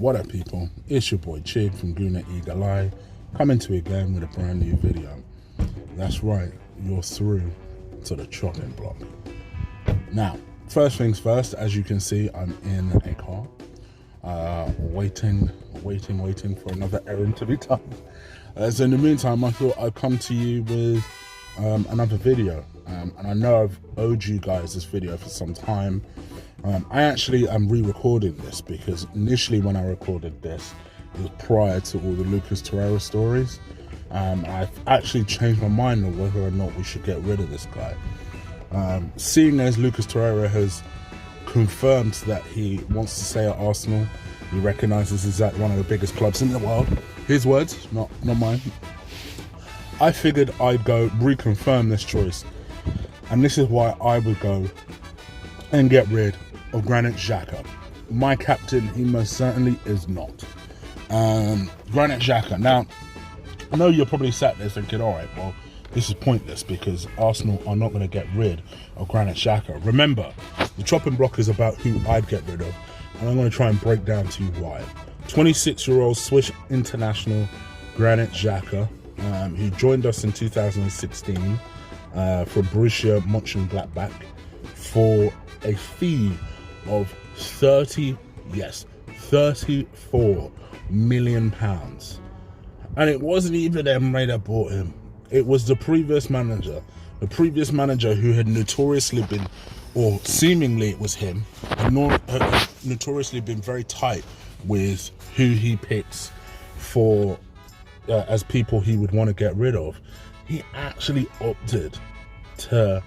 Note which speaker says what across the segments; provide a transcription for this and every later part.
Speaker 1: What up, people? It's your boy Chig from Granit Xhaka, coming to you again with a brand new video. That's right, you're through to the chopping block. Now, first things first, as you can see, I'm in a car, waiting for another errand to be done. So in the meantime, I thought I'd come to you with another video, and I know I've owed you guys this video for some time. I actually am re-recording this because initially when I recorded this, it was prior to all the Lucas Torreira stories. I've actually changed my mind on whether or not we should get rid of this guy. Seeing as Lucas Torreira has confirmed that he wants to stay at Arsenal, he recognises he's at one of the biggest clubs in the world. His words, not mine. I figured I'd go reconfirm this choice, and this is why I would go and get rid of Granit Xhaka. My captain, he most certainly is not. Granit Xhaka. Now, I know you're probably sat there thinking, all right, well, this is pointless because Arsenal are not going to get rid of Granit Xhaka. Remember, the chopping block is about who I'd get rid of, and I'm going to try and break down to you why. 26-year-old Swiss international Granit Xhaka, who joined us in 2016 from Borussia Mönchengladbach for a fee of 34 million pounds. And it wasn't even Emre that bought him. It was the previous manager who had notoriously been, or seemingly it was him, had notoriously been very tight with who he picks for as people he would want to get rid of. He actually opted to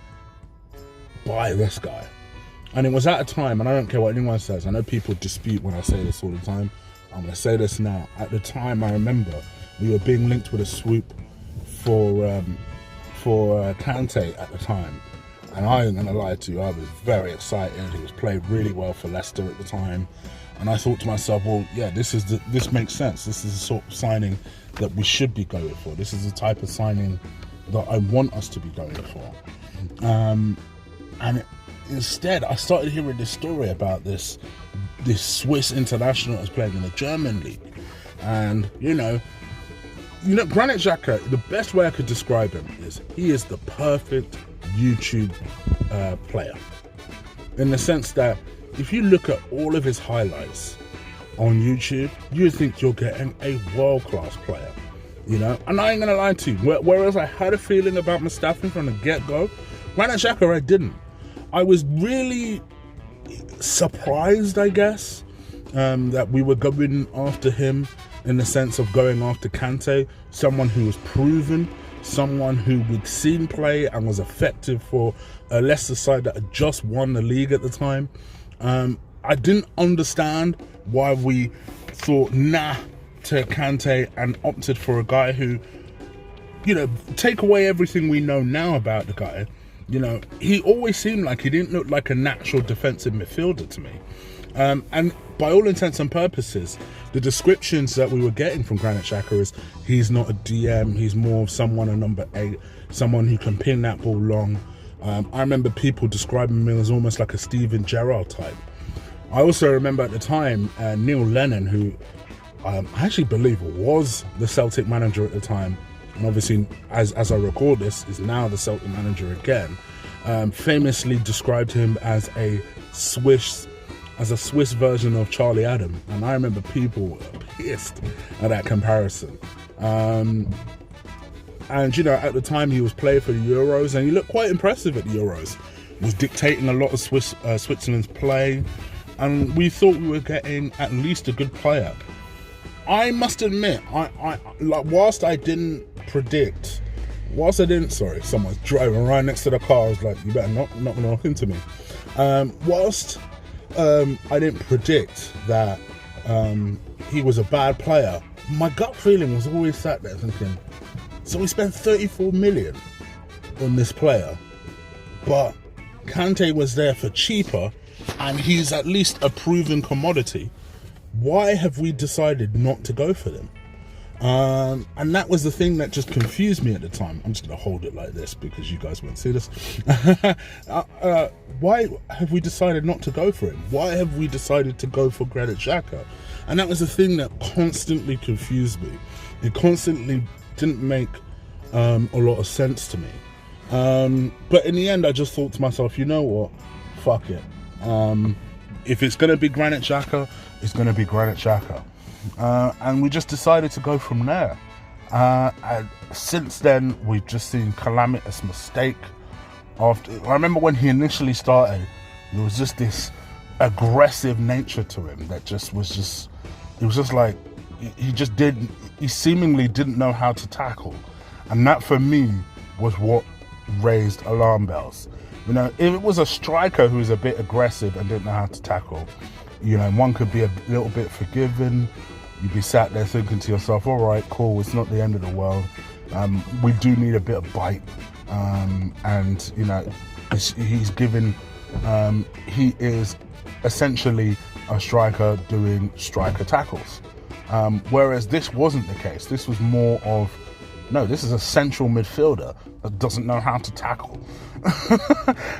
Speaker 1: buy this guy. And it was at a time, and I don't care what anyone says, I know people dispute when I say this all the time, I'm going to say this now. At the time, I remember we were being linked with a swoop for Kante at the time, and I ain't going to lie to you, I was very excited. He was playing really well for Leicester at the time, and I thought to myself, well, yeah, this makes sense. This is the sort of signing that we should be going for. This is the type of signing that I want us to be going for. And instead, I started hearing this story about this Swiss international that's playing in the German league. And, you know, Granit Xhaka, the best way I could describe him is he is the perfect YouTube player. In the sense that if you look at all of his highlights on YouTube, you think you're getting a world-class player, you know? And I ain't gonna lie to you, whereas I had a feeling about Mustafi from the get-go, Granit Xhaka, I didn't. I was really surprised, I guess, that we were going after him in the sense of going after Kante, someone who was proven, someone who we'd seen play and was effective for a Leicester side that had just won the league at the time. I didn't understand why we thought nah to Kante and opted for a guy who, you know, take away everything we know now about the guy. You know, he always seemed like he didn't look like a natural defensive midfielder to me. And by all intents and purposes, the descriptions that we were getting from Granit Xhaka is he's not a DM, he's more of someone, a number 8, someone who can pin that ball long. I remember people describing him as almost like a Steven Gerrard type. I also remember at the time, Neil Lennon, who I actually believe was the Celtic manager at the time, and obviously, as I record this, is now the Celtic manager again, famously described him as a Swiss version of Charlie Adam. And I remember people were pissed at that comparison. And, you know, at the time he was playing for the Euros, and he looked quite impressive at the Euros. He was dictating a lot of Switzerland's play, and we thought we were getting at least a good player. I must admit, whilst I didn't predict, sorry, someone's driving right next to the car. I was like, you better not knock into me. Whilst I didn't predict that he was a bad player, my gut feeling was always sat there thinking, so we spent 34 million on this player, but Kante was there for cheaper, and he's at least a proven commodity. Why have we decided not to go for them? And that was the thing that just confused me at the time. I'm just going to hold it like this because you guys won't see this. Why have we decided not to go for him? Why have we decided to go for Granit Xhaka? And that was the thing that constantly confused me. It constantly didn't make a lot of sense to me. But in the end, I just thought to myself, you know what? Fuck it. If it's going to be Granit Xhaka, it's going to be Granit Xhaka. And we just decided to go from there. And since then, we've just seen calamitous mistake. I remember when he initially started, there was just this aggressive nature to him that it was just like, he seemingly didn't know how to tackle. And that for me was what raised alarm bells. You know, if it was a striker who was a bit aggressive and didn't know how to tackle, you know, one could be a little bit forgiven. You'd be sat there thinking to yourself, all right, cool, it's not the end of the world. We do need a bit of bite. And, you know, he is essentially a striker doing striker tackles. Whereas this wasn't the case. This was more of, no, this is a central midfielder that doesn't know how to tackle.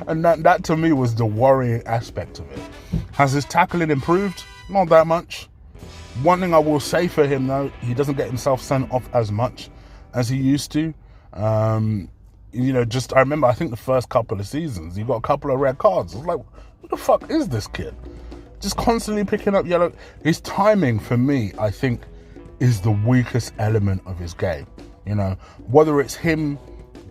Speaker 1: And that to me was the worrying aspect of it. Has his tackling improved? Not that much. One thing I will say for him though, he doesn't get himself sent off as much as he used to. You know, I remember, I think the first couple of seasons, he got a couple of red cards. I was like, what the fuck is this kid? Just constantly picking up yellow. His timing, for me, I think, is the weakest element of his game. You know, whether it's him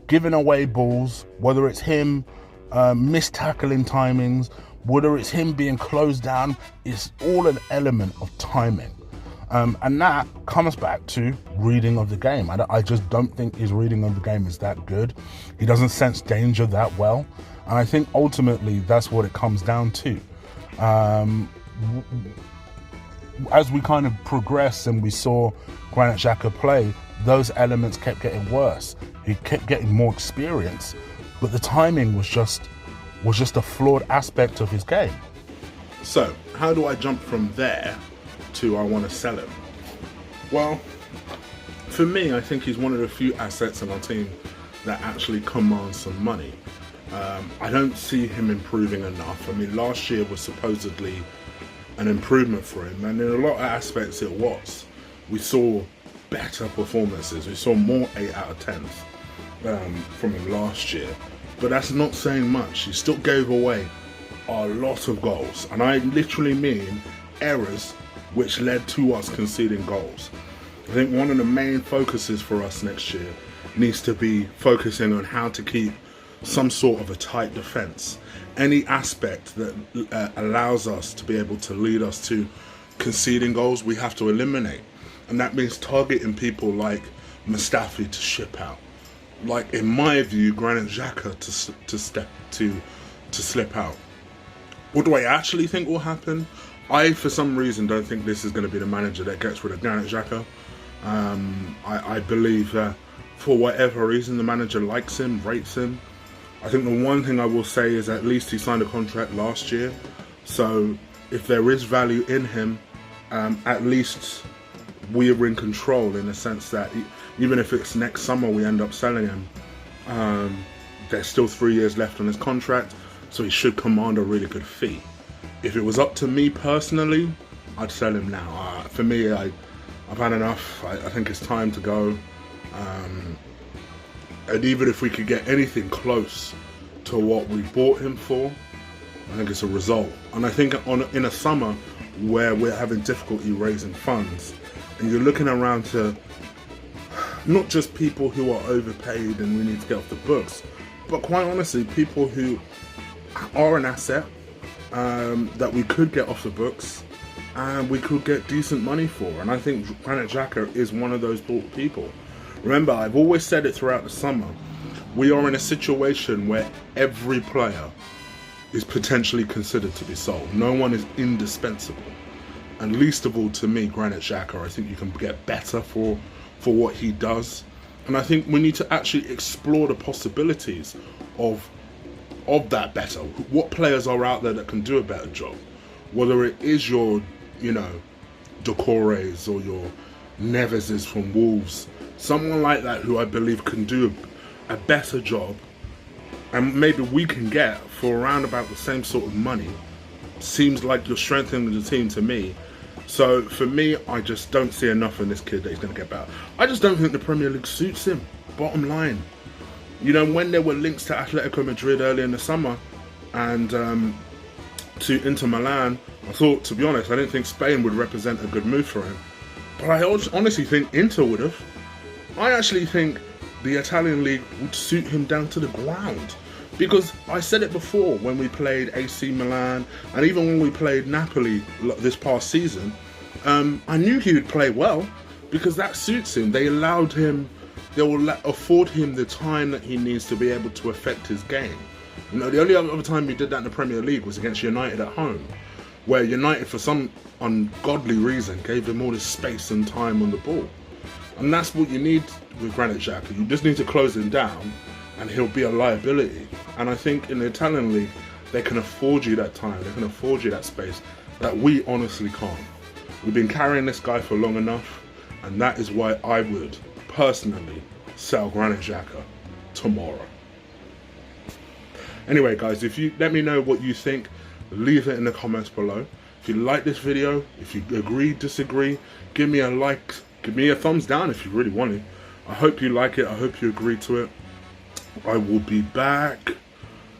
Speaker 1: giving away balls, whether it's him mistackling timings, whether it's him being closed down, it's all an element of timing. And that comes back to reading of the game. I just don't think his reading of the game is that good. He doesn't sense danger that well. And I think ultimately that's what it comes down to. As we kind of progressed and we saw Granit Xhaka play, those elements kept getting worse. He kept getting more experience, but the timing was just a flawed aspect of his game. So, how do I jump from there to I want to sell him? Well, for me, I think he's one of the few assets in our team that actually commands some money. I don't see him improving enough. I mean, last year was supposedly an improvement for him, and in a lot of aspects it was. We saw better performances. We saw more 8 out of 10s from him last year, but that's not saying much. He still gave away a lot of goals, and I literally mean errors which led to us conceding goals. I think one of the main focuses for us next year needs to be focusing on how to keep some sort of a tight defence. Any aspect that allows us to be able to lead us to conceding goals, we have to eliminate. And that means targeting people like Mustafi to ship out. Like, in my view, Granit Xhaka to slip out. What do I actually think will happen? I, for some reason, don't think this is going to be the manager that gets rid of Granit Xhaka. I believe that for whatever reason, the manager likes him, rates him. I think the one thing I will say is at least he signed a contract last year. So if there is value in him, at least we are in control, in the sense that even if it's next summer we end up selling him, there's still 3 years left on his contract, so he should command a really good fee. If it was up to me personally, I'd sell him now. For me, I've had enough. I think it's time to go. And even if we could get anything close to what we bought him for, I think it's a result. And I think in a summer where we're having difficulty raising funds, and you're looking around to not just people who are overpaid and we need to get off the books, but quite honestly, people who are an asset that we could get off the books and we could get decent money for. And I think Granit Xhaka is one of those people. Remember, I've always said it throughout the summer, we are in a situation where every player is potentially considered to be sold. No one is indispensable. And least of all, to me, Granit Xhaka. I think you can get better for what he does. And I think we need to actually explore the possibilities of that better. What players are out there that can do a better job? Whether it is your, Decores or your Neves is from Wolves. Someone like that who I believe can do a better job, and maybe we can get for around about the same sort of money. Seems like you're strengthening the team to me. So for me, I just don't see enough in this kid that he's going to get better. I just don't think the Premier League suits him. Bottom line. You know, when there were links to Atletico Madrid earlier in the summer and to Inter Milan, I thought, to be honest, I didn't think Spain would represent a good move for him. But I honestly think Inter would have. I actually think the Italian league would suit him down to the ground. Because I said it before when we played AC Milan and even when we played Napoli this past season, I knew he would play well because that suits him. They allowed him, they will afford him the time that he needs to be able to affect his game. You know, the only other time he did that in the Premier League was against United at home, where United, for some ungodly reason, gave him all this space and time on the ball. And that's what you need with Granit Xhaka. You just need to close him down and he'll be a liability. And I think in the Italian league, they can afford you that time, they can afford you that space that we honestly can't. We've been carrying this guy for long enough, and that is why I would personally sell Granit Xhaka tomorrow. Anyway guys, if you let me know what you think, leave it in the comments below. If you like this video, if you agree, disagree, give me a like, give me a thumbs down if you really want it. I hope you like it, I hope you agree to it. I will be back.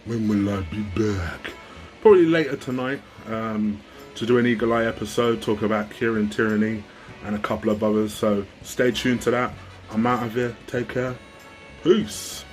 Speaker 1: When will I be back? Probably later tonight to do an Eagle Eye episode, talk about Kieran Tierney and a couple of others. So stay tuned to that. I'm out of here. Take care. Peace.